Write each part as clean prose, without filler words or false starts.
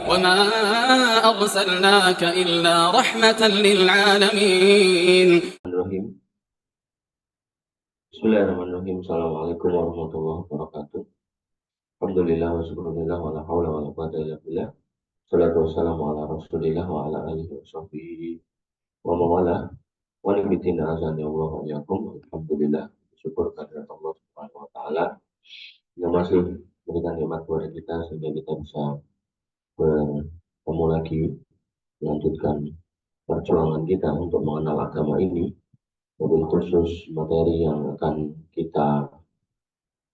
وما أرسلناك إلا رحمة للعالمين. Bismillahirrahmanirrahim. Assalamualaikum warahmatullahi wabarakatuh. Alhamdulillah wa syukurillah wa la hawla wa la quwwata illa billah. Salatu wassalamu ala rasulillah wa ala alihi wa sahbihi wa mawala. Wa nibitina azani Allah wa yakum. Alhamdulillah. Syukur kehadirat Allah subhanahu wa ta'ala yang masih memberikan nikmat kepada kita sehingga kita bisa bertemu lagi melanjutkan perjuangan kita untuk mengenal agama ini. Mobil khusus materi yang akan kita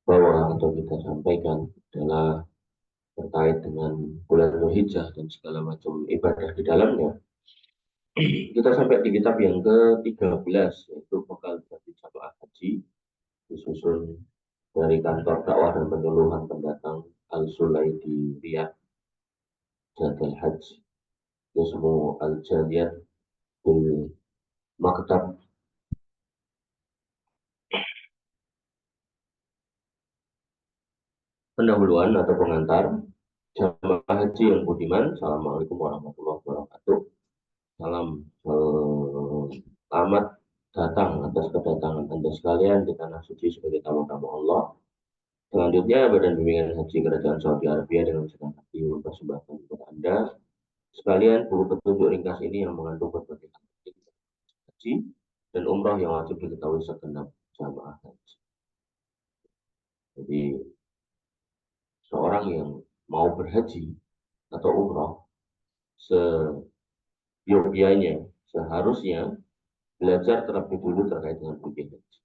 bawa atau kita sampaikan adalah terkait dengan bulan Dzulhijjah dan segala macam ibadah di dalamnya. Kita sampai di kitab yang ke-13, yaitu bekal bagi jamaah haji, disusun dari kantor dakwah dan penyuluhan pendatang Al-Sulay di Riyadh, Jadal Haji, Yusmu Al-Jaliyat bil Maktab. Pendahuluan atau pengantar jamaah haji yang budiman. Assalamualaikum warahmatullahi wabarakatuh. Salam selamat datang atas kedatangan Anda sekalian di tanah suci sebagai tamu-tamu Allah. Selanjutnya, Badan Bimbingan Haji Kerajaan Saudi Arabia dengan senang hati mempersembahkan kepada Anda sekalian buku petunjuk ringkas ini yang mengandung berbagai haji dan umrah yang wajib diketahui segenap jamaah haji. Jadi, seorang yang mau berhaji atau umrah seyogyanya seharusnya belajar terlebih dulu terkait dengan fikih haji.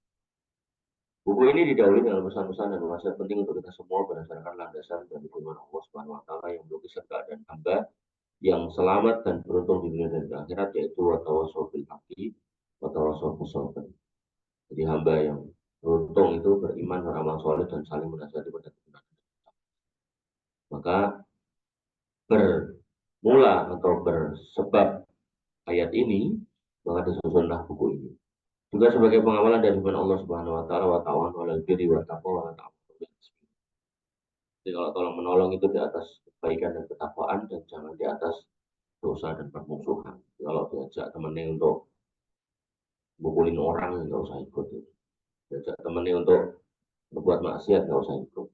Buku ini didahului dengan pesan-pesan dan nasihat penting untuk kita semua berdasarkan landasan dari firman Allah Subhanahu wa taala yang melukiskan keadaan hamba yang selamat dan beruntung di dunia dan di akhirat, yaitu watawassaw bil haqqi watawassaw bis sabr. Jadi hamba yang beruntung itu beriman, beramal soleh dan saling menasihati pada kebenaran. Maka bermula atau bersebab ayat ini maka disusunlah buku ini. Juga sebagai pengamalan dari firman Allah Subhanahu wa taala, wa ta'awanu 'alal birri wat taqwa wa la ta'awanu 'alal itsmi. Jadi kalau tolong menolong itu di atas kebaikan dan ketakwaan dan jangan di atas dosa dan permusuhan. Kalau diajak temennya untuk bukulin orang nggak usah ikut. Diajak temennya untuk berbuat maksiat nggak usah ikut.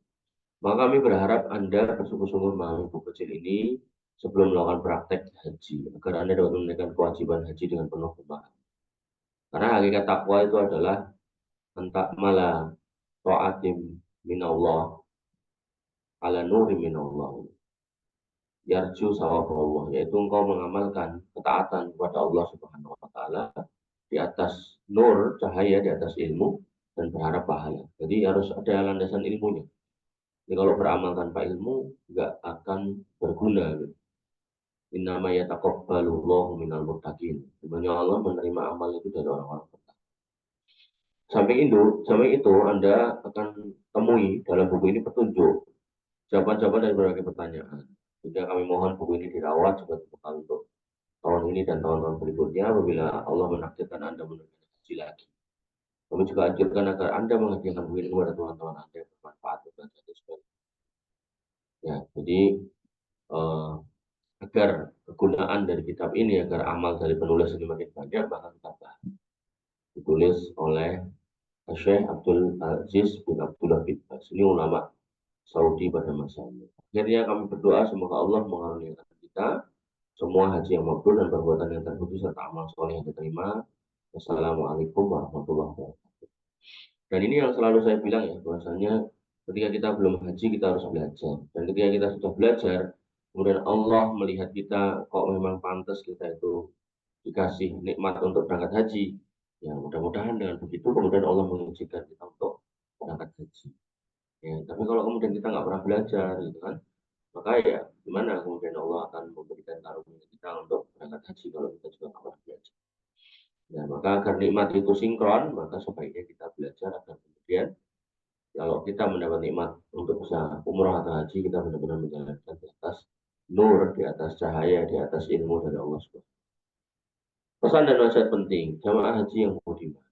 Maka kami berharap Anda bersungguh-sungguh memahami buku kecil ini sebelum melakukan praktek haji, agar Anda dapat menunaikan kewajiban haji dengan penuh pemahaman. Karena hakikat takwa itu adalah antak mala ta'atim minallah ala nuri minallah yarju sawab Allah, yaitu engkau mengamalkan ketaatan kepada Allah Subhanahu wa taala di atas nur, cahaya, di atas ilmu dan berharap pahala. Jadi harus ada landasan ilmunya. Jadi kalau beramal tanpa ilmu nggak akan berguna. Innama yataqabbalullahu minal muttaqin. Sebenarnya Allah menerima amal itu dari orang-orang bertakwa. Samping itu Anda akan temui dalam buku ini petunjuk jawaban-jawaban dari berbagai pertanyaan. Jadi kami mohon buku ini dirawat sebagai bekal untuk tahun ini dan tahun-tahun berikutnya apabila Allah menakdirkan Anda menunaikan haji lagi. Kami juga anjurkan agar Anda menghadiahkan buku ini kepada teman-teman Anda yang bermanfaat untuk Anda sekalian. Ya, jadi agar kegunaan dari kitab ini, agar amal dari penulis ini makin banyak, maka kita bahas. Ditulis oleh Syekh Abdul Aziz bin Abdullah bin Baz. Ini ulama Saudi pada masa ini. Akhirnya kami berdoa semoga Allah mengaruniakan kita semua haji yang mabrur dan perbuatan yang terpuji serta amal soleh yang diterima. Wassalamualaikum warahmatullahi wabarakatuh. Dan ini yang selalu saya bilang ya, bahwasanya ketika kita belum haji kita harus belajar. Dan ketika kita sudah belajar, kemudian Allah melihat kita kok memang pantas kita itu dikasih nikmat untuk berangkat haji. Ya mudah-mudahan dengan begitu kemudian Allah mengizinkan kita untuk berangkat haji. Ya, tapi kalau kemudian kita nggak pernah belajar, gitu kan, maka ya gimana kemudian Allah akan memberikan karunia kita untuk berangkat haji kalau kita juga nggak pernah belajar. Ya, maka agar nikmat itu sinkron, maka sebaiknya kita belajar agar kemudian kalau kita mendapat nikmat untuk bisa umrah atau haji, kita benar-benar menjalankan di atas nur, di atas cahaya, di atas ilmu dari Allah SWT. Pesan dan nasihat penting, jamaah haji yang budiman.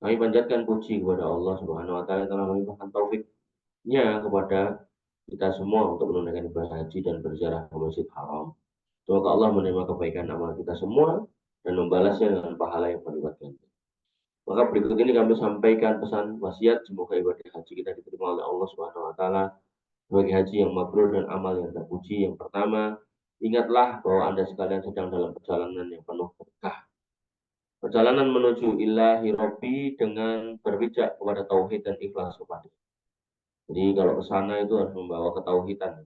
Kami panjatkan puji kepada Allah Subhanahu wa taala telah melimpahkan taufiknya kepada kita semua untuk menunaikan ibadah haji dan berziarah ke Masjid Haram. Semoga Allah menerima kebaikan amal kita semua dan membalasnya dengan pahala yang berlipat ganda. Maka berikut ini kami sampaikan pesan wasiat, semoga ibadah haji kita diterima oleh Allah Subhanahu wa taala sebagai haji yang mabrur dan amal yang terpuji. Yang pertama, ingatlah bahwa Anda sekalian sedang dalam perjalanan yang penuh berkah. Perjalanan menuju ilahi Rabbi dengan berpijak kepada tauhid dan ikhlas kepada. Jadi kalau ke sana itu harus membawa ketauhidan.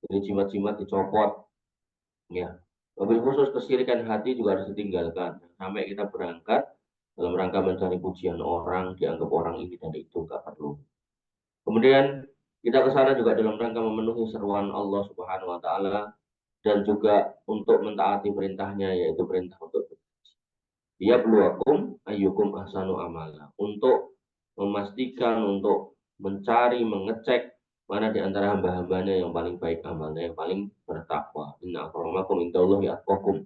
Jadi jimat-jimat dicopot, ya. Mobil khusus kesirikan hati juga harus ditinggalkan. Sampai kita berangkat dalam rangka mencari pujian orang, dianggap orang ini dan itu nggak perlu. Kemudian kita ke sana juga dalam rangka memenuhi seruan Allah Subhanahu wa taala dan juga untuk mentaati perintahnya, yaitu perintah untuk dia beluakum ayyukum ahsanu amala, untuk memastikan, untuk mencari, mengecek mana di antara hamba-hambanya yang paling baik amalnya, yang paling bertakwa. Inna akramakum indallahi atqakum.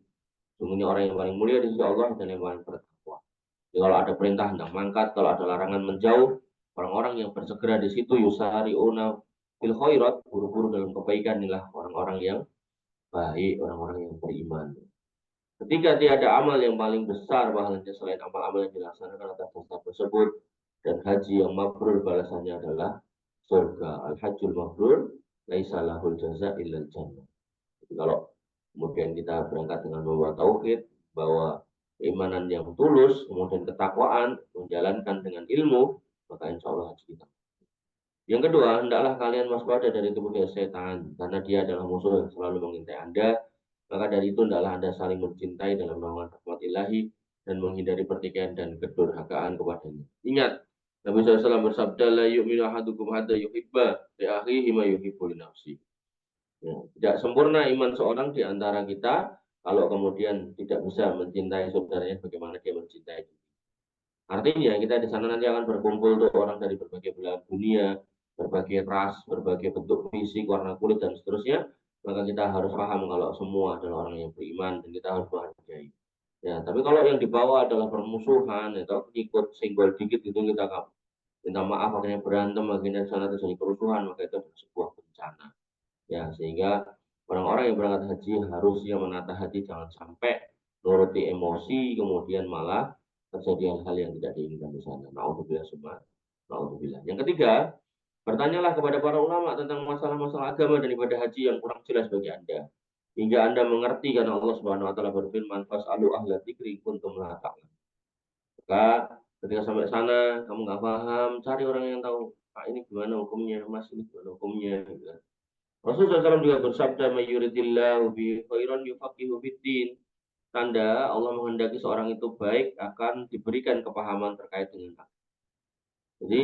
Sungguhnya orang yang paling mulia di sisi Allah dan yang paling bertakwa. Jadi kalau ada perintah hendak mangkat, kalau ada larangan menjauh, orang-orang yang bersegera di situ yusari'una fil khairat, buru-buru dalam kebaikan, inilah orang-orang yang baik, orang-orang yang beriman. Ketika tiada amal yang paling besar pahalanya selain amal-amal yang dilaksanakan atas dasar tersebut, dan haji yang mabrur balasannya adalah surga. Al-hajjul mabrur laisa lahul jaza illal jannah. Jadi kalau kemudian kita berangkat dengan membawa tauhid, bahwa keimanan yang tulus, kemudian ketakwaan, menjalankan dengan ilmu, maka insya Allah haji kita. Yang kedua, hendaklah kalian waspada dari tipu daya setan, karena dia adalah musuh yang selalu mengintai Anda. Maka dari itu, hendaklah Anda saling mencintai dalam naungan rahmat ilahi dan menghindari pertikaian dan kedurhakaan kepadanya. Ingat, Nabi SAW bersabda, la yu'minu ahadukum hatta yuhibba li akhihi ma yuhibbu li nafsi. Ya, tidak sempurna iman seorang di antara kita kalau kemudian tidak bisa mencintai saudaranya bagaimana dia mencintai. Artinya kita di sana nanti akan berkumpul tuh orang dari berbagai belahan dunia, berbagai ras, berbagai bentuk fisik, warna kulit dan seterusnya. Maka kita harus paham kalau semua adalah orang yang beriman dan kita harus menghargai. Ya, tapi kalau yang dibawa adalah permusuhan atau ikut singgol dikit itu kita minta maaf akhirnya berantem akhirnya sana terjadi kerusuhan, maka itu adalah sebuah bencana. Ya, sehingga orang-orang yang berangkat haji harusnya menata hati, jangan sampai nuruti emosi kemudian malah terjadi hal-hal yang tidak diinginkan di sana. Nauzubillah summa nauzubillah. Yang ketiga, bertanyalah kepada para ulama tentang masalah-masalah agama dan ibadah haji yang kurang jelas bagi Anda. Hingga Anda mengerti karena Allah Subhanahu wa taala berfirman, "Fas'alu ahla dzikri kuntum la ta'lamun." Maka ketika sampai sana kamu nggak paham, cari orang yang tahu. Pak, ini gimana hukumnya? Mas, ini gimana hukumnya? Gitu. Rasulullah SAW juga bersabda, "Mayyuridillahu bi khairan yufaqihu fiddin." Tanda Allah menghendaki seorang itu baik akan diberikan kepahaman terkait dengan agama. Jadi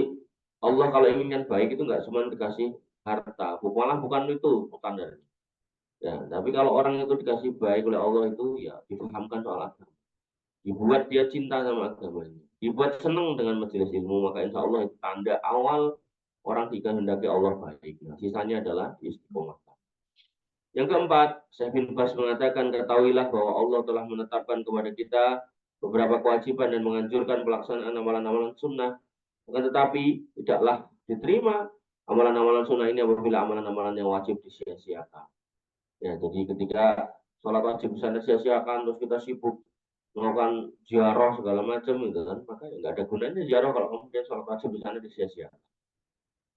Allah kalau inginkan baik itu nggak cuma dikasih harta, malah bukan itu standarnya. Ya, tapi kalau orang itu dikasih baik oleh Allah itu ya dipahamkan soal agama, dibuat dia cinta sama agamanya, dibuat senang dengan majelis ilmu, maka insya Allah itu tanda awal orang dikehendaki Allah baik. Nah, sisanya adalah istiqomah. Yang keempat, Syekh bin Bas mengatakan, ketahuilah bahwa Allah telah menetapkan kepada kita beberapa kewajiban dan menganjurkan pelaksanaan amalan-amalan sunnah. Akan tetapi, tidaklah diterima amalan-amalan sunnah ini apabila amalan-amalan yang wajib disia-siakan. Ya, jadi ketika sholat wajib di sana sia-siakan, terus kita sibuk melakukan ziarah segala macam gitu kan, maka nggak ada gunanya ziarah kalau kemudian sholat wajib di sana disia-siakan.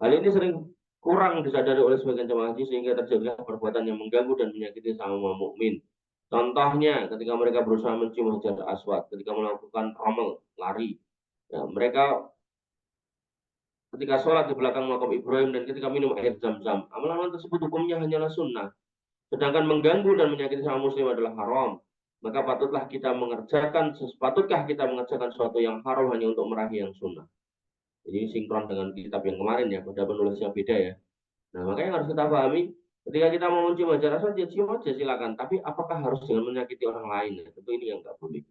Hal ini sering kurang disadari oleh sebagian jemaah haji sehingga terjadi perbuatan yang mengganggu dan menyakiti sama mukmin. Contohnya ketika mereka berusaha mencium hajar aswad, ketika melakukan rommel, lari. Ya, mereka ketika sholat di belakang makam Ibrahim dan ketika minum air zam-zam. Amalan tersebut hukumnya hanyalah sunnah. Sedangkan mengganggu dan menyakiti sama muslim adalah haram. Maka sepatutkah kita mengerjakan sesuatu yang haram hanya untuk meraih yang sunnah. Jadi sinkron dengan kitab yang kemarin ya, pada penulisnya beda ya. Nah, makanya harus kita pahami, ketika kita mau mencium hajar aswad, ya cium aja silakan. Tapi apakah harus dengan menyakiti orang lain? Ya, tentu ini yang nggak boleh.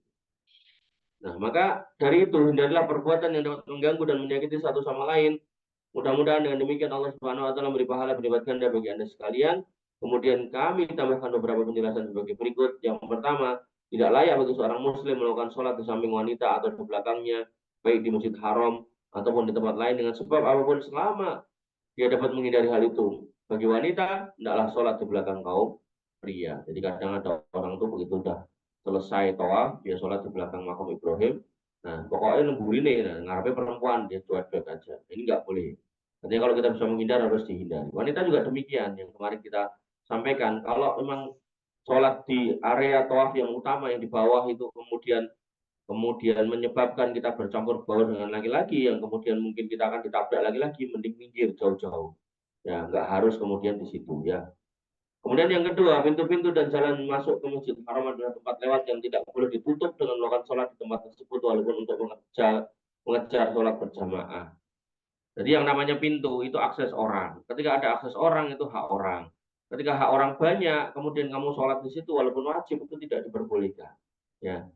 Nah, maka dari itu hindarilah perbuatan yang dapat mengganggu dan menyakiti satu sama lain. Mudah-mudahan dengan demikian Allah Subhanahu wa taala memberi pahala berlipat ganda bagi Anda sekalian. Kemudian kami tambahkan beberapa penjelasan sebagai berikut. Yang pertama, tidak layak bagi seorang muslim melakukan sholat di samping wanita atau di belakangnya, baik di Masjid Haram ataupun di tempat lain dengan sebab apapun selama dia dapat menghindari hal itu. Bagi wanita, tidaklah sholat di belakang kaum pria. Jadi kadang ada orang tuh begitu udah selesai tawaf, dia sholat di belakang makam Ibrahim. Nah, pokoknya nunggu ini, nah, ngarepnya perempuan, dia cuek-cuek aja. Ini nggak boleh. Artinya kalau kita bisa menghindar, harus dihindari. Wanita juga demikian, yang kemarin kita sampaikan. Kalau memang sholat di area tawaf yang utama, yang di bawah itu kemudian menyebabkan kita bercampur baur dengan laki-laki, yang kemudian mungkin kita akan ditabrak laki-laki, mending minggir jauh-jauh. Ya, nggak harus kemudian di situ ya. Kemudian yang kedua, pintu-pintu dan jalan masuk ke Masjidil Haram adalah tempat lewat yang tidak boleh ditutup dengan melakukan sholat di tempat tersebut walaupun untuk mengejar sholat berjamaah. Jadi yang namanya pintu itu akses orang. Ketika ada akses orang itu hak orang. Ketika hak orang banyak, kemudian kamu sholat di situ walaupun wajib itu tidak diperbolehkan. Ya,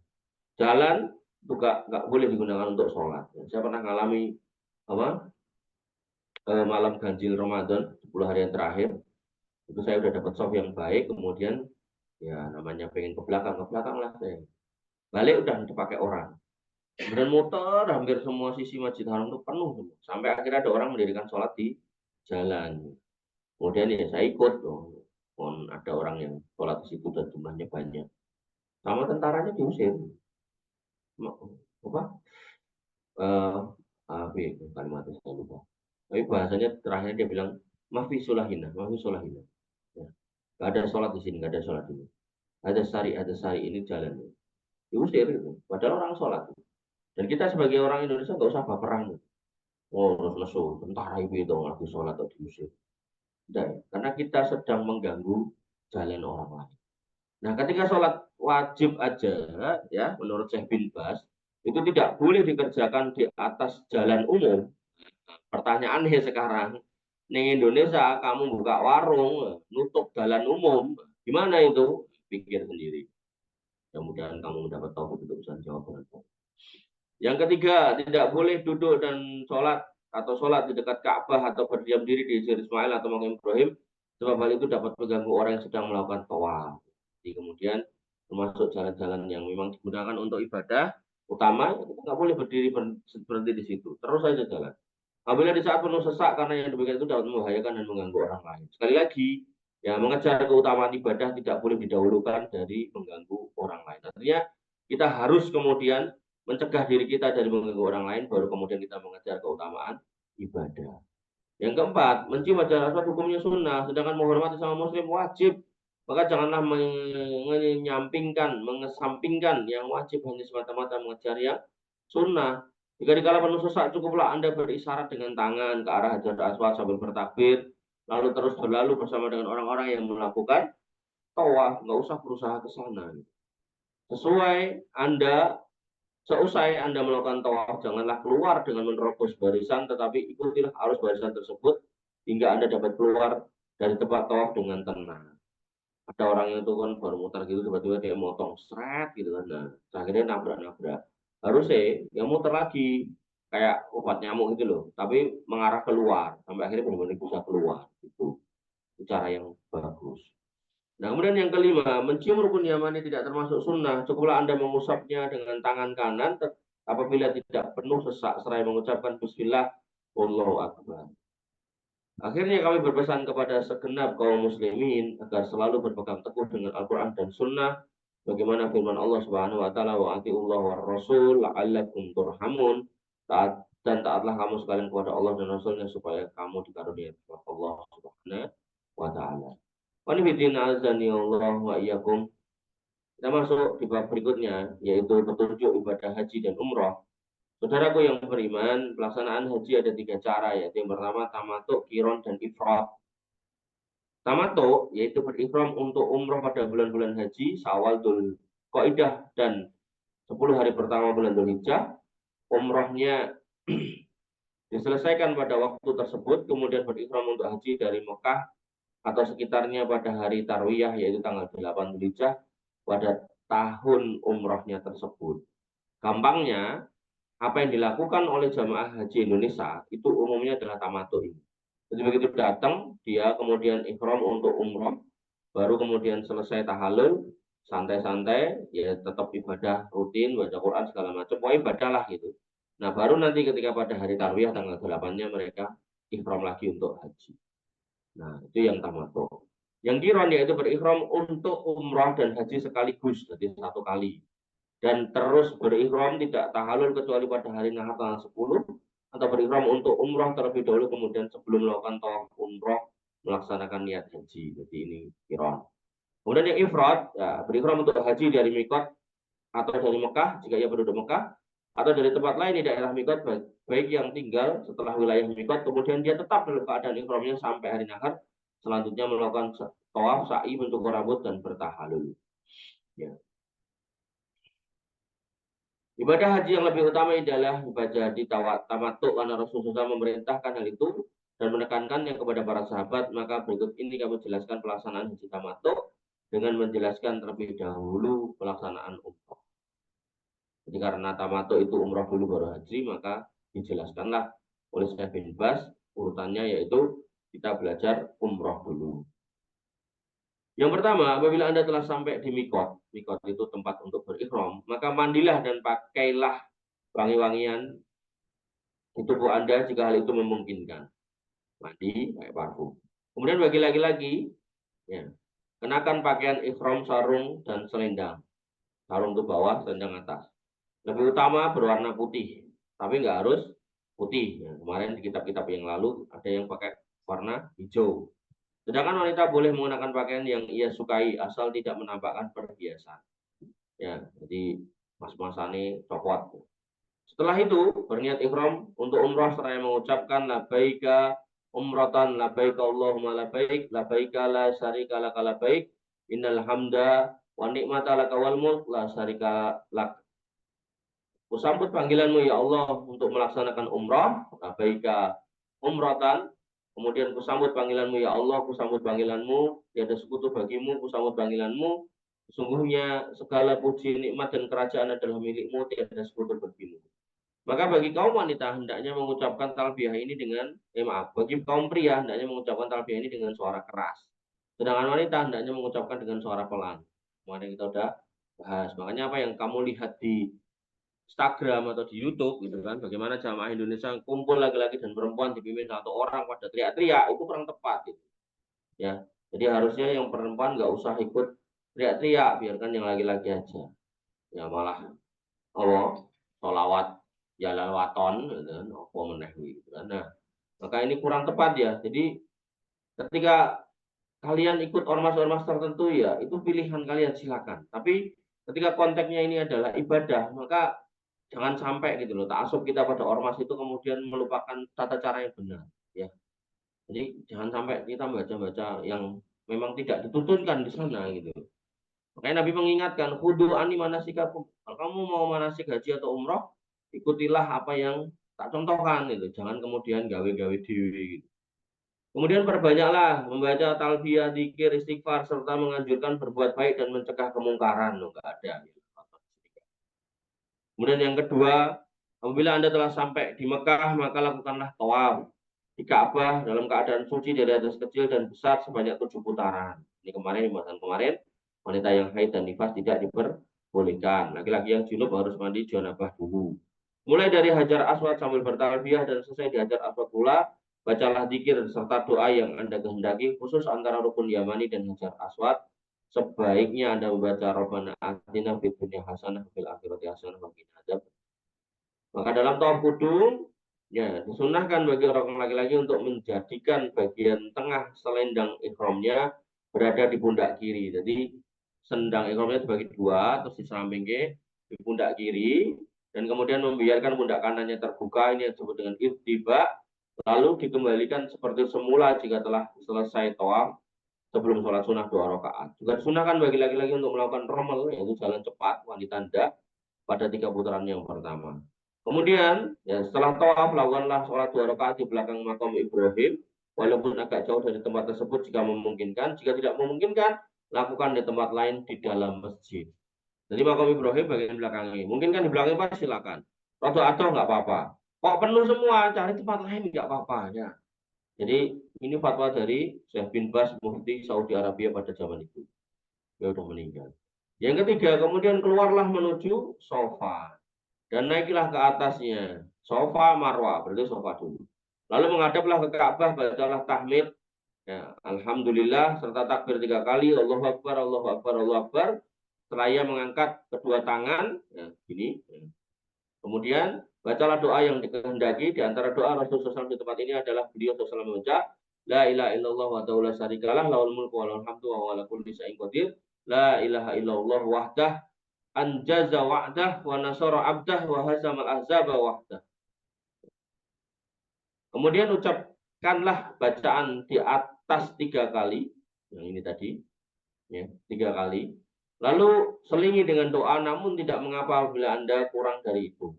jalan juga nggak boleh digunakan untuk sholat. Saya pernah mengalami apa malam ganjil Ramadan 10 hari yang terakhir. Itu saya udah dapat soft yang baik, kemudian ya namanya pengen ke belakang lah saya. Balik udah dipakai orang. Kemudian muter hampir semua sisi Masjid Haram itu penuh semua. Sampai akhirnya ada orang mendirikan sholat di jalan. Kemudian ya saya ikut dong. Ada orang yang sholat di situ dan jumlahnya banyak. Sama tentaranya diusir. Apa? Kalimatnya saya lupa. Tapi bahasanya terakhir dia bilang, mafi sulahina, mafi sulahina. Ya. Gak ada sholat di sini, gak ada sholat ini. Ada sari ini jalan. Diusir itu. Padahal orang sholat. Dan kita sebagai orang Indonesia nggak usah baperan. Oh, terus lesu, tentara itu lagi sholat atau diusir. Tidak, karena kita sedang mengganggu jalan orang lain. Nah, ketika sholat wajib aja, ya, menurut Syekh bin Bas, itu tidak boleh dikerjakan di atas jalan umum. Pertanyaannya sekarang, di Indonesia kamu buka warung, nutup jalan umum, gimana itu? Pikir sendiri. Mudah-mudahan kamu mendapat tahu untuk bisa jawab dengan baik. Yang ketiga, tidak boleh duduk dan sholat di dekat Ka'bah atau berdiam diri di Hijr Ismail atau Makam Ibrahim, sebab hal itu dapat mengganggu orang yang sedang melakukan tawaf. Jadi kemudian termasuk jalan-jalan yang memang digunakan untuk ibadah utama, kita nggak boleh berdiri berhenti di situ, terus saja jalan. Apabila di saat penuh sesak karena yang demikian itu dapat membahayakan dan mengganggu orang lain. Sekali lagi, ya mengejar keutamaan ibadah tidak boleh didahulukan dari mengganggu orang lain. Artinya kita harus kemudian mencegah diri kita dari mengganggu orang lain, baru kemudian kita mengejar keutamaan ibadah. Yang keempat, mencium hajar aswad hukumnya sunnah, sedangkan menghormati sama muslim wajib. Maka janganlah mengesampingkan yang wajib hanya semata-mata mengejar yang sunnah. Jika dikala penuh sesak, cukuplah Anda berisyarat dengan tangan ke arah hajar aswad sambil bertakbir, lalu terus berlalu bersama dengan orang-orang yang melakukan tawaf, nggak usah berusaha ke sana. Seusai Anda melakukan tawaf, janganlah keluar dengan menerobos barisan, tetapi ikutilah arus barisan tersebut hingga Anda dapat keluar dari tempat tawaf dengan tenang. Ada orang yang itu kan baru mutar gitu, tiba-tiba dia motong seret gitu kan. Nah, akhirnya nabrak-nabrak. Harusnya yang muter lagi kayak obat nyamuk gitu loh, tapi mengarah keluar sampai akhirnya benar-benar bisa keluar. Itu cara yang bagus. Nah, kemudian yang kelima, mencium rukun yamani tidak termasuk sunnah. Cukuplah Anda mengusapnya dengan tangan kanan apabila tidak penuh sesak seraya mengucapkan bismillah, Allahu Akbar. Akhirnya kami berpesan kepada segenap kaum muslimin agar selalu berpegang teguh dengan Al-Quran dan Sunnah. Bagaimana firman Allah Subhanahu wa taala, wa atiullah wa rasul la'allakum turhamun. Dan taatlah kamu sekalian kepada Allah dan Rasulnya supaya kamu dikaruniai Allah Subhanahu wa taala. Wanifidin azani Allah wa iyyakum. Kita masuk di bab berikutnya, yaitu petunjuk ibadah haji dan umroh. Saudaraku yang beriman, pelaksanaan haji ada 3 cara, yaitu yang pertama tamatuk, kiron, dan ifrat. Tamatuk, yaitu berihram untuk umroh pada bulan-bulan haji, Syawal, Dzulqa'dah, dan 10 hari pertama bulan Dzulhijjah. Umrohnya diselesaikan pada waktu tersebut, kemudian berihram untuk haji dari Mekah atau sekitarnya pada hari Tarwiyah, yaitu tanggal 8 Dzulhijjah, pada tahun umrohnya tersebut. Gampangnya, apa yang dilakukan oleh jamaah haji Indonesia itu umumnya adalah tamattu ini. Jadi begitu datang, dia kemudian ihram untuk umroh, baru kemudian selesai tahallul, santai-santai, ya tetap ibadah rutin, baca Quran segala macam, pokoknya ibadah lah gitu. Nah, baru nanti ketika pada hari Tarwiyah tanggal 8-nya mereka ihram lagi untuk haji. Nah, itu yang tamattu. Yang qiron yaitu berihram untuk umrah dan haji sekaligus, jadi satu kali. Dan terus berihram tidak tahalul kecuali pada hari nahar tanggal 10, atau berihram untuk umrah terlebih dahulu kemudian sebelum melakukan tawaf umrah melaksanakan niat haji. Jadi ini qiron. Kemudian yang ifrad, ya, berihram untuk haji dari mikot atau dari Mekah jika ia penduduk Mekah, atau dari tempat lain di daerah mikot, baik yang tinggal setelah wilayah mikot, kemudian dia tetap dalam keadaan ihramnya sampai hari nahar, selanjutnya melakukan tawaf, sa'i, mencukur rambut dan bertahalul. Ya. Ibadah haji yang lebih utama adalah ibadah di tamattu, karena Rasulullah memerintahkan hal itu dan menekankannya kepada para sahabat. Maka berikut ini kami jelaskan pelaksanaan haji tamattu dengan menjelaskan terlebih dahulu pelaksanaan umrah. Jadi karena tamattu itu umrah dulu baru haji, maka dijelaskanlah oleh Syekh bin Bas urutannya, yaitu kita belajar umrah dulu. Yang pertama, apabila Anda telah sampai di mikot, mikot itu tempat untuk berihram, maka mandilah dan pakailah wangi-wangian di tubuh Anda jika hal itu memungkinkan. Mandi pakai parfum. Kemudian bagi laki-laki, ya, kenakan pakaian ihram, sarung dan selendang. Sarung ke bawah, selendang atas. Lebih utama berwarna putih, tapi nggak harus putih. Ya, kemarin di kitab-kitab yang lalu ada yang pakai warna hijau. Sedangkan wanita boleh menggunakan pakaian yang ia sukai asal tidak menampakkan perhiasan. Ya, jadi mas-masane copot. Setelah itu berniat ihram untuk umrah seraya mengucapkan labbaika umratan labbaika Allahumma labbaik labbaika la syarika laka labbaik innal hamda wa ni'mata laka wal mulk la syarika lak. Kusambut panggilanmu ya Allah untuk melaksanakan umrah, labbaika umratan. Kemudian kusambut panggilanmu ya Allah, kusambut panggilanmu, tiada sekutu bagimu, kusambut panggilanmu. Sesungguhnya segala puji, nikmat dan kerajaan adalah milikmu, tiada sekutu bagimu. Maka bagi kaum wanita hendaknya mengucapkan talbiyah ini dengan bagi kaum pria hendaknya mengucapkan talbiyah ini dengan suara keras. Sedangkan wanita hendaknya mengucapkan dengan suara pelan. Kemarin kita udah bahas. Makanya apa yang kamu lihat di Instagram atau di YouTube gitu kan, bagaimana jamaah Indonesia kumpul laki-laki dan perempuan dipimpin satu orang pada teriak-teriak, itu kurang tepat gitu. Ya, jadi harusnya yang perempuan nggak usah ikut teriak-teriak, biarkan yang laki-laki aja. Ya malah oh solawat jalan waton gitu kan, apa meneh gitu kan. Nah, maka ini kurang tepat ya. Jadi ketika kalian ikut ormas-ormas tertentu ya itu pilihan kalian, silakan. Tapi ketika konteksnya ini adalah ibadah, maka jangan sampai gitu loh, taksub kita pada ormas itu kemudian melupakan tata cara yang benar, ya. Jadi jangan sampai kita baca-baca yang memang tidak dituntunkan di sana gitu. Makanya Nabi mengingatkan, khudu ani manasikakum. Kalau kamu mau manasik haji atau umroh, ikutilah apa yang tak contohkan itu. Jangan kemudian gawe-gawe dewi gitu. Kemudian perbanyaklah membaca talbiyah, dzikir, istighfar, serta menganjurkan berbuat baik dan mencegah kemungkaran. Loh, enggak ada. Gitu. Kemudian yang kedua, apabila Anda telah sampai di Mekah, maka lakukanlah tawaf di Ka'bah dalam keadaan suci dari atas kecil dan besar sebanyak 7 putaran. Ini kemarin, kemarin, wanita yang haid dan nifas tidak diperbolehkan. Laki-laki yang junub harus mandi janabah dulu. Mulai dari Hajar Aswad sambil bertalbiyah dan selesai di Hajar Aswad pula, bacalah zikir serta doa yang Anda kehendaki, khusus antara rukun Yamani dan Hajar Aswad. Sebaiknya Anda membaca Rabbana atina fid dunya hasanah fil akhirati hasanah wa qina adzab. Maka dalam tawaf kudung, ya disunahkan bagi orang laki-laki untuk menjadikan bagian tengah selendang ihramnya berada di pundak kiri. Jadi sendang ihramnya dibagi dua, terus diselambingke di pundak kiri, dan kemudian membiarkan pundak kanannya terbuka. Ini yang disebut dengan ittiba. Lalu dikembalikan seperti semula jika telah selesai tawaf sebelum sholat sunnah 2 rakaat. Juga disunahkan bagi laki-laki untuk melakukan romel, yaitu jalan cepat wanita hendak pada 3 putaran yang pertama. Kemudian ya setelah tawaf lakukanlah sholat 2 rakaat di belakang makam Ibrahim, walaupun agak jauh dari tempat tersebut jika memungkinkan. Jika tidak memungkinkan, lakukan di tempat lain di dalam masjid. Jadi makam Ibrahim bagian belakangnya. Mungkin kan di belakang pas silakan. Atau nggak apa-apa. Kok penuh semua, cari tempat lain nggak apa-apa ya. Jadi ini fatwa dari Syekh bin Bas, mufti Saudi Arabia pada zaman itu. Dia sudah meninggal. Yang ketiga, kemudian keluarlah menuju sofa dan naiklah ke atasnya. Sofa Marwah, berarti sofa dulu. Lalu menghadaplah ke Ka'bah, bacalah tahmid Ya, alhamdulillah serta takbir 3 kali, Allahu Akbar, Allahu Akbar, Allahu Akbar. Seraya mengangkat kedua tangan, ya, gini. Ya. Kemudian bacalah doa yang dikehendaki. Di antara doa Rasulullah SAW di tempat ini adalah beliau SAW mengucap, La ilaha illallah wa ta'ala syarikalah, lahul mulku wa lahul hamdu wa ala kulli syai'in qadir. La ilaha illallah wahdah, anjaza wa'dah wa nasara abdah wa hazamal ahzaba wahdah. Kemudian ucapkanlah bacaan di atas 3 kali, yang ini tadi, ya, 3 kali. Lalu selingi dengan doa, namun tidak mengapa apabila Anda kurang dari itu.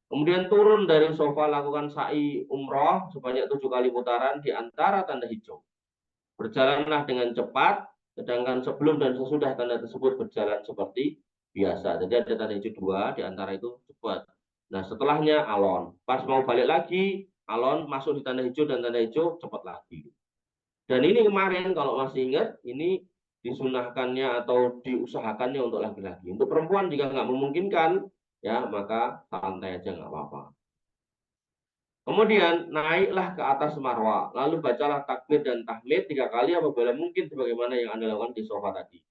Kemudian turun dari sofa, lakukan sa'i umroh sebanyak 7 kali putaran di antara tanda hijau. Berjalanlah dengan cepat, sedangkan sebelum dan sesudah tanda tersebut berjalan seperti biasa. Jadi ada tanda hijau 2, di antara itu cepat. Nah, setelahnya alon. Pas mau balik lagi, alon, masuk di tanda hijau dan tanda hijau, cepat lagi. Dan ini kemarin kalau masih ingat, ini disunahkannya atau diusahakannya untuk laki-laki. Untuk perempuan jika nggak memungkinkan, ya maka santai aja nggak apa-apa. Kemudian naiklah ke atas marwah, lalu bacalah takbir dan tahmid 3 kali apabila mungkin sebagaimana yang Anda lakukan di sofa tadi.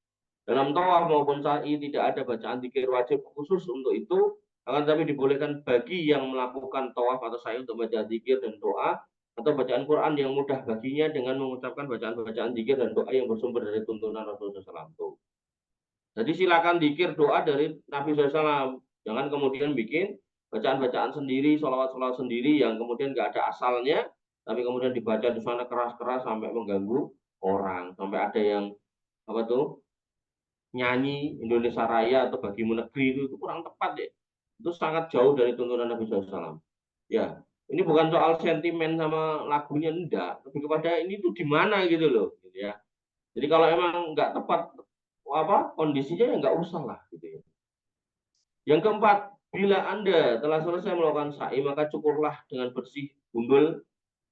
Dalam tawaf maupun sa'i tidak ada bacaan dzikir wajib khusus untuk itu, akan tapi dibolehkan bagi yang melakukan tawaf atau sa'i untuk baca dzikir dan doa atau bacaan Quran yang mudah baginya dengan mengucapkan bacaan-bacaan dzikir dan doa yang bersumber dari tuntunan Rasulullah SAW. Jadi silakan dzikir doa dari Nabi SAW. Jangan kemudian bikin bacaan-bacaan sendiri, sholawat-sholawat sendiri yang kemudian nggak ada asalnya, tapi kemudian dibaca di sana keras-keras sampai mengganggu orang, sampai ada yang apa tuh nyanyi Indonesia Raya atau Bagimu Negeri itu kurang tepat ya. Itu sangat jauh dari tuntunan Nabi SAW. Ya, ini bukan soal sentimen sama lagunya enggak, tapi kepada ini tuh di mana gitu loh, gitu ya. Jadi kalau emang nggak tepat apa kondisinya ya nggak usah lah gitu ya. Yang keempat, bila Anda telah selesai melakukan sa'i maka cukurlah dengan bersih gundul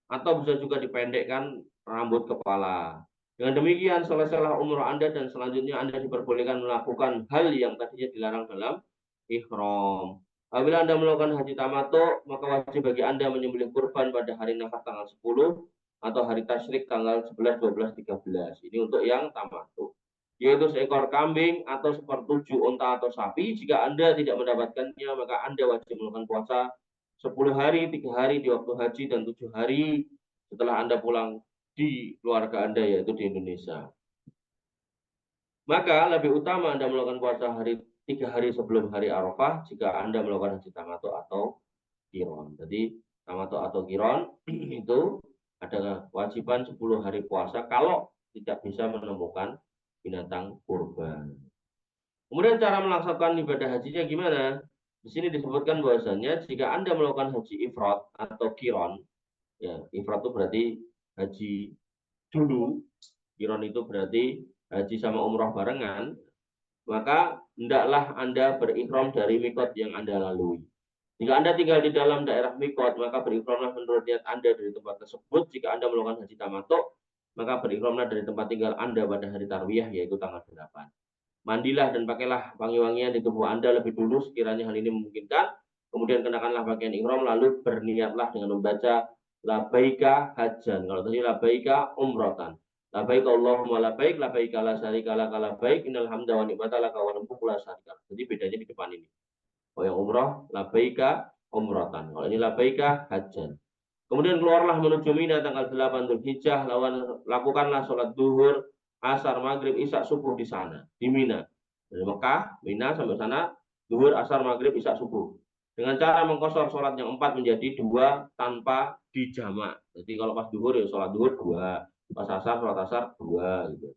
atau bisa juga dipendekkan rambut kepala. Dengan demikian selesailah umroh Anda dan selanjutnya Anda diperbolehkan melakukan hal yang tadinya dilarang dalam ihram. Apabila Anda melakukan haji tamattu, maka wajib bagi Anda menyembelih kurban pada hari nafar tanggal 10 atau hari tasyrik tanggal 11, 12, 13. Ini untuk yang tamattu, yaitu seekor kambing atau sepertujuh unta atau sapi. Jika Anda tidak mendapatkannya, maka Anda wajib melakukan puasa 10 hari, 3 hari di waktu haji dan 7 hari setelah Anda pulang di keluarga Anda, yaitu di Indonesia. Maka lebih utama Anda melakukan puasa 3 hari sebelum hari Arafah jika Anda melakukan haji tamattu atau qiron. Jadi tamattu atau qiron itu ada kewajiban 10 hari puasa kalau tidak bisa menemukan binatang kurban. Kemudian cara melaksanakan ibadah hajinya gimana? Di sini disebutkan bahwasanya jika Anda melakukan haji ifrat atau qiron, ya ifrat itu berarti haji dulu, qiron itu berarti haji sama umroh barengan, maka hendaklah Anda berihram dari mikot yang Anda lalui. Jika Anda tinggal di dalam daerah mikot, maka berihramlah menurut niat Anda dari tempat tersebut. Jika Anda melakukan haji tamattu, maka berihramlah dari tempat tinggal Anda pada hari tarwiyah, yaitu tanggal 8. Mandilah dan pakailah wangi-wangian di tubuh Anda lebih dulu sekiranya hal ini memungkinkan. Kemudian kenakanlah pakaian ihram, lalu berniatlah dengan membaca labaika hajan. Kalau tadi labaika umrotan. Labaik Allahumma labaik, labaik la syarika laka labaik, innal hamda wa ni'mata laka wa mulku la syarika lak. Jadi bedanya di depan ini. Kalau yang umroh labaika umrotan. Kalau ini labaika hajan. Kemudian keluarlah menuju Mina tanggal 8 Dzulhijjah, lakukanlah sholat duhur, asar, maghrib, isya, subuh di sana, di Mina. Dari Mekah, Mina sampai sana, duhur, asar, maghrib, isya, subuh. Dengan cara mengkosor sholat yang 4 menjadi 2 tanpa dijamak. Jadi kalau pas duhur ya sholat duhur 2, pas asar, sholat asar 2 gitu.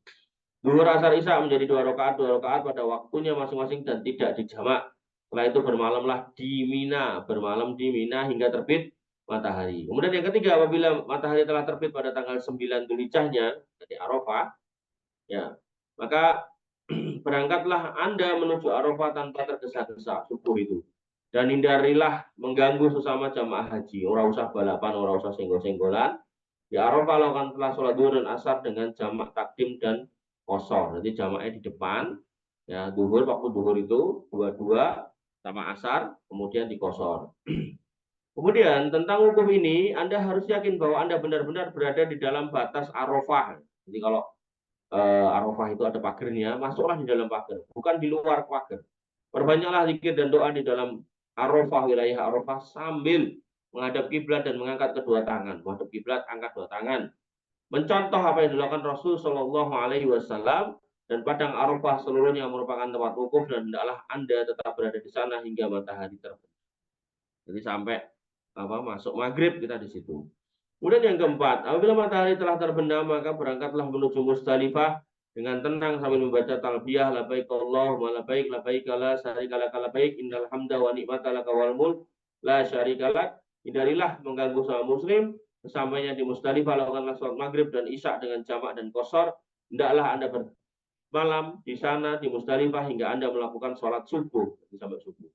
Duhur, asar, isya menjadi 2 rakaat pada waktunya masing-masing dan tidak dijamak. Setelah itu bermalamlah di Mina, bermalam di Mina hingga terbit matahari. Kemudian yang ketiga, apabila matahari telah terbit pada tanggal 9 Dzulhijjahnya, jadi Arafah, ya, maka berangkatlah Anda menuju Arafah tanpa tergesa-gesa subuh itu. Dan hindarilah mengganggu sesama jamaah haji. Ora usah balapan, ora usah senggol-senggolan. Di Arafah lakukan telah sholat duhur dan asar dengan jamak takdim dan kosor. Jadi jamaknya di depan, ya duhur, waktu duhur itu dua-dua sama asar, kemudian dikosor. Kemudian tentang wukuf ini, Anda harus yakin bahwa Anda benar-benar berada di dalam batas Arafah. Jadi kalau Arafah itu ada pagernya, masuklah di dalam pagar, bukan di luar pagar. Perbanyaklah zikir dan doa di dalam Arafah, wilayah Arafah, sambil menghadap kiblat dan mengangkat kedua tangan. Menghadap kiblat, angkat dua tangan. Mencontoh apa yang dilakukan Rasul Shallallahu Alaihi Wasallam, dan padang Arafah seluruhnya merupakan tempat wukuf, dan hendaklah Anda tetap berada di sana hingga matahari terbenam. Jadi sampai masuk maghrib kita di situ. Kemudian yang keempat, apabila matahari telah terbenam, maka berangkatlah menuju Musdalifah dengan tenang sambil membaca talbiyah, labaik Allahumma labaik, labaik la syarika laka labaik, innal hamda wa ni'mata laka wal mulk la syarika lak. Hindarilah mengganggu sama muslim. Sesampainya di Musdalifah, lakukanlah sholat maghrib dan isya dengan jamak dan qashar. Hendaklah Anda bermalam di sana di Musdalifah hingga Anda melakukan sholat subuh sampai subuh.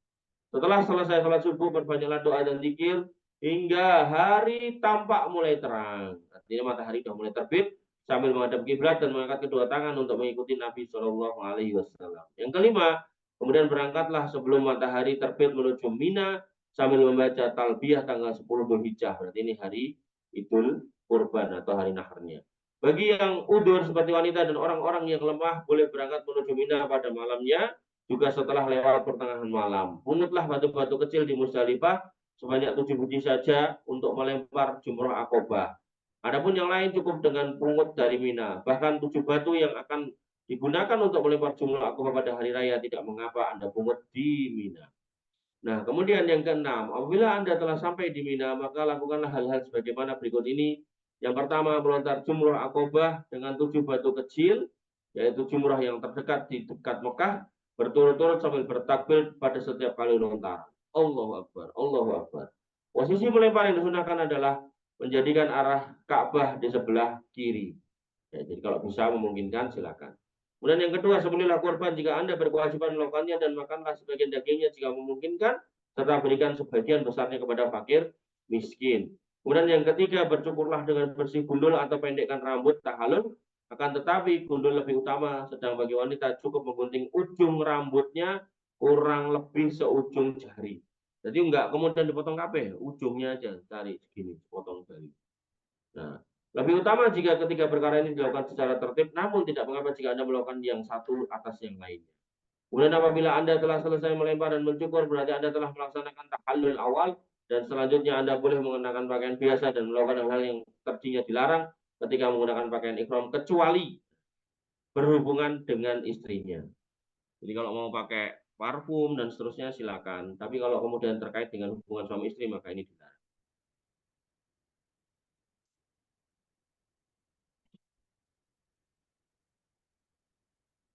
Setelah selesai sholat subuh, perbanyaklah doa dan zikir hingga hari tampak mulai terang. Artinya matahari sudah mulai terbit, sambil menghadap kiblat dan mengangkat kedua tangan untuk mengikuti Nabi Shallallahu Alaihi Wasallam. Yang kelima, kemudian berangkatlah sebelum matahari terbit menuju Mina sambil membaca talbiyah tanggal 10 Dzulhijjah. Berarti ini hari Idul Kurban atau hari naharnya. Bagi yang udur seperti wanita dan orang-orang yang lemah, boleh berangkat menuju Mina pada malamnya, juga setelah lewat pertengahan malam. Punutlah batu-batu kecil di Musdalifah sebanyak 7 biji saja untuk melempar jumrah akobah. Adapun yang lain cukup dengan pungut dari Mina. Bahkan 7 batu yang akan digunakan untuk melempar jumrah akobah pada hari raya tidak mengapa Anda pungut di Mina. Nah, kemudian yang keenam, apabila Anda telah sampai di Mina, maka lakukanlah hal-hal sebagaimana berikut ini. Yang pertama, melontar jumrah akobah dengan 7 batu kecil, yaitu jumrah yang terdekat di dekat Mekah, berturut-turut sambil bertakbir pada setiap kali lontar. Allahu Akbar, Allahu Akbar. Posisi melempar yang disunahkan adalah menjadikan arah Ka'bah di sebelah kiri. Ya, jadi kalau bisa memungkinkan silakan. Kemudian yang kedua, sembelihlah kurban jika Anda berkewajiban melakukannya, dan makanlah sebagian dagingnya jika memungkinkan, serta berikan sebagian besarnya kepada fakir miskin. Kemudian yang ketiga, bercukurlah dengan bersih gundul atau pendekkan rambut tahalul. Akan tetapi gundul lebih utama, sedang bagi wanita cukup menggunting ujung rambutnya kurang lebih seujung jari. Jadi enggak kemudian dipotong kabeh, ujungnya aja cari segini, potong jari. Nah, lebih utama jika ketiga perkara ini dilakukan secara tertib, namun tidak mengapa jika Anda melakukan yang satu atas yang lainnya. Kemudian apabila Anda telah selesai melempar dan mencukur, berarti Anda telah melaksanakan tahallul awal, dan selanjutnya Anda boleh mengenakan pakaian biasa dan melakukan hal-hal yang tadinya dilarang ketika menggunakan pakaian ihram, kecuali berhubungan dengan istrinya. Jadi kalau mau pakai parfum dan seterusnya silakan, tapi kalau kemudian terkait dengan hubungan suami istri maka ini dilarang.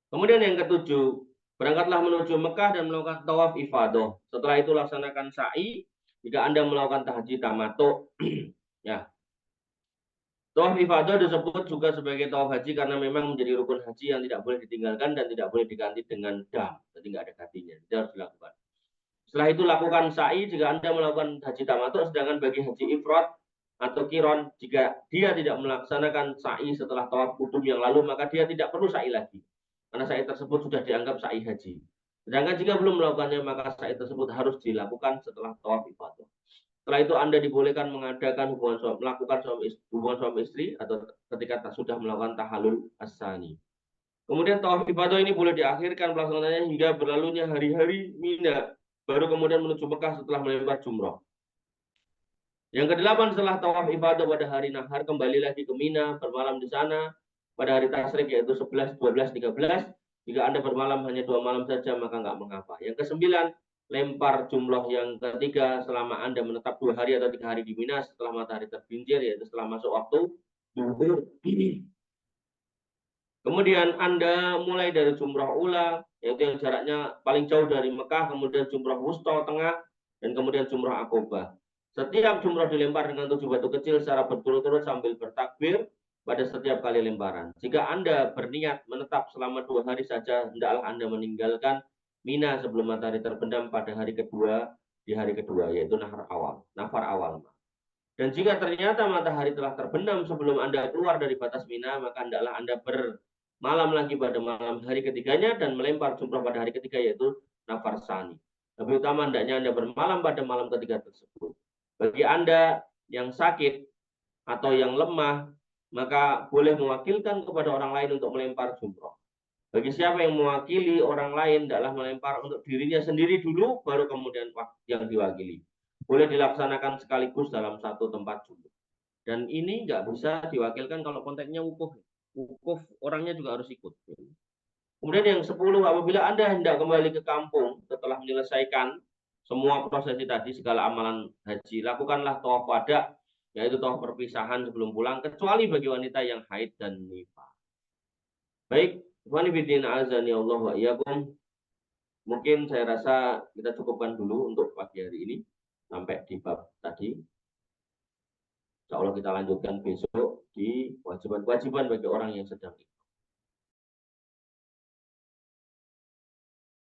Kemudian yang ketujuh, berangkatlah menuju Mekah dan melakukan tawaf ifadah. Setelah itu laksanakan sa'i jika Anda melakukan tahji tamato. Ya, tawaf ifadah disebut juga sebagai tawaf haji karena memang menjadi rukun haji yang tidak boleh ditinggalkan dan tidak boleh diganti dengan dam. Jadi nggak ada gantinya, itu harus dilakukan. Setelah itu lakukan sa'i jika Anda melakukan haji tamato, sedangkan bagi haji ifrad atau kiron, jika dia tidak melaksanakan sa'i setelah tawaf kudum yang lalu, maka dia tidak perlu sa'i lagi, karena sa'i tersebut sudah dianggap sa'i haji. Sedangkan jika belum melakukannya, maka sa'i tersebut harus dilakukan setelah tawaf ifadah. Setelah itu Anda dibolehkan mengadakan hubungan suami istri atau ketika sudah melakukan tahallul as-sani. Kemudian tawaf ifadah ini boleh diakhirkan pelaksanaannya hingga berlalunya hari-hari Mina, baru kemudian menuju Mekah setelah melempar jumrah. Yang kedelapan, setelah tawaf ibadah pada hari nahar, kembali lagi ke Mina, bermalam di sana pada hari tasyrik, yaitu 11, 12, 13. Jika Anda bermalam hanya 2 malam saja, maka nggak mengapa. Yang kesembilan, lempar jumroh yang ketiga selama Anda menetap 2 hari atau 3 hari di Mina setelah matahari tergelincir, yaitu setelah masuk waktu zuhur. Kemudian Anda mulai dari jumroh ula, yaitu yang jaraknya paling jauh dari Mekah, kemudian jumroh wusta tengah, dan kemudian jumroh akobah. Setiap jumroh dilempar dengan 7 batu kecil secara berturut-turut sambil bertakbir pada setiap kali lemparan. Jika Anda berniat menetap selama 2 hari saja, hendaklah Anda meninggalkan Mina sebelum matahari terbenam pada hari kedua, di hari kedua, yaitu nafar awal. Dan jika ternyata matahari telah terbenam sebelum Anda keluar dari batas Mina, maka hendaklah Anda bermalam lagi pada malam hari ketiganya dan melempar jumroh pada hari ketiga, yaitu nafar sani. Lebih utama hendaknya Anda bermalam pada malam ketiga tersebut. Bagi Anda yang sakit atau yang lemah, maka boleh mewakilkan kepada orang lain untuk melempar jumroh. Bagi siapa yang mewakili orang lain adalah melempar untuk dirinya sendiri dulu, baru kemudian yang diwakili. Boleh dilaksanakan sekaligus dalam satu tempat jumroh. Dan ini nggak bisa diwakilkan kalau konteksnya wukuf. Wukuf orangnya juga harus ikut. Kemudian yang 10, apabila Anda hendak kembali ke kampung setelah menyelesaikan semua prosesi tadi, segala amalan haji, lakukanlah tawaf wada, yaitu tawaf perpisahan sebelum pulang, kecuali bagi wanita yang haid dan nifas. Baik, azani Allah wa iyyakum. Mungkin saya rasa kita cukupkan dulu untuk pagi hari ini sampai di bab tadi. Insya Allah kita lanjutkan besok di kewajiban-kewajiban bagi orang yang sedang ikut.